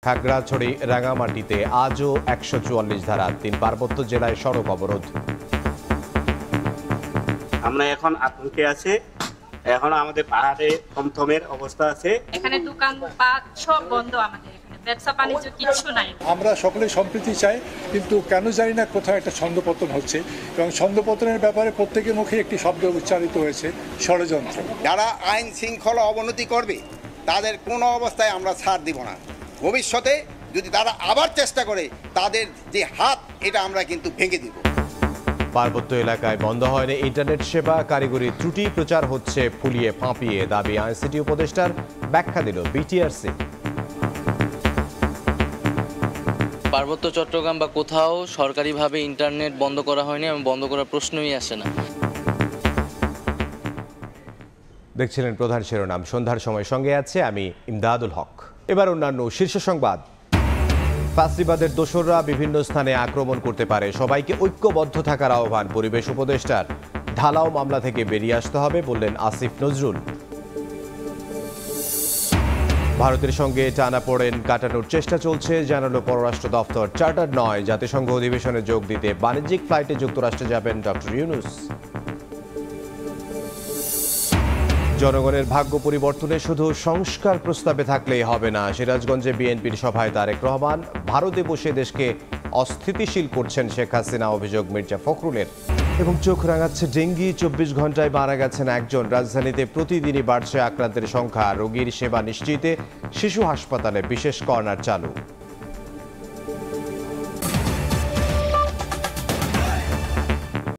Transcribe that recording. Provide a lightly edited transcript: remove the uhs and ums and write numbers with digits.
খাগড়াছড়ি রাঙামাটিতে আজও ১৪৪ ধারা, ৩ পার্বত্য জেলায় সড়ক অবরোধ। আমরা এখন আতঙ্কে আছি। এখন আমাদের পাহাড়ে থমথমের অবস্থা আছে। এখানে দোকানপাট সব বন্ধ, আমাদের এখানে ব্যবসা বাণিজ্য কিছু নাই। আমরা সকলে সম্প্রীতি চাই, কিন্তু কেন জানি না কোথাও একটা ছন্দপতন হচ্ছে, এবং ছন্দপতনের ব্যাপারে প্রত্যেকের মুখে একটি শব্দ উচ্চারিত হয়েছে, ষড়যন্ত্র। যারা আইন শৃঙ্খলা অবনতি করবে তাদের কোনো অবস্থায় আমরা ছাড় দিব না। ভবিষ্যতে যদি তারা আবার চেষ্টা করে, তাদের যে হাত, এটা আমরা কিন্তু ভেঙে দিব। পার্বত্য এলাকায় বন্ধ হয়নি ইন্টারনেট সেবা, কারিগরি ত্রুটি প্রচার হচ্ছে ফুলিয়ে ফাঁপিয়ে, দাবি আইসিটি উপদেষ্টার, ব্যাখ্যা দিল বিটিআরসি। পার্বত্য চট্টগ্রাম বা কোথাও সরকারিভাবে ইন্টারনেট বন্ধ করা হয়নি এবং বন্ধ করার প্রশ্নই আসে না। দেখছিলেন প্রধান শিরোনাম, সন্ধ্যার সময় সঙ্গে আছে আমি ইমদাদুল হক। এবার অন্যান্য শীর্ষ সংবাদ। ফ্যাসিবাদের দোসররা বিভিন্ন স্থানে আক্রমণ করতে পারে, সবাইকে ঐক্যবদ্ধ থাকার আহ্বান পরিবেশ উপদেষ্টার। ঢালাও মামলা থেকে বেরিয়ে আসতে হবে বললেন আসিফ নজরুল। ভারতের সঙ্গে টানাপোড়েন কাটানোর চেষ্টা চলছে জানালো পররাষ্ট্র দপ্তর। চার্টার নয়, জাতিসংঘ অধিবেশনে যোগ দিতে বাণিজ্যিক ফ্লাইটে যুক্তরাষ্ট্রে যাবেন ডক্টর ইউনূস। জনগণের ভাগ্য পরিবর্তনে শুধু সংস্কার প্রস্তাবে থাকলেই হবে না, সিরাজগঞ্জে বিএনপির সভায় তারেক রহমান। ভারতে বসে দেশকে অস্থিতিশীল করছেন শেখ হাসিনা, অভিযোগ মির্জা ফখরুলের। এবং চোখ রাঙাচ্ছে ডেঙ্গি, 24 ঘন্টায় মারা গেছেন একজন। রাজধানীতে প্রতিদিনই বাড়ছে আক্রান্তের সংখ্যা, রোগীর সেবা নিশ্চিতে শিশু হাসপাতালে বিশেষ কর্নার চালু।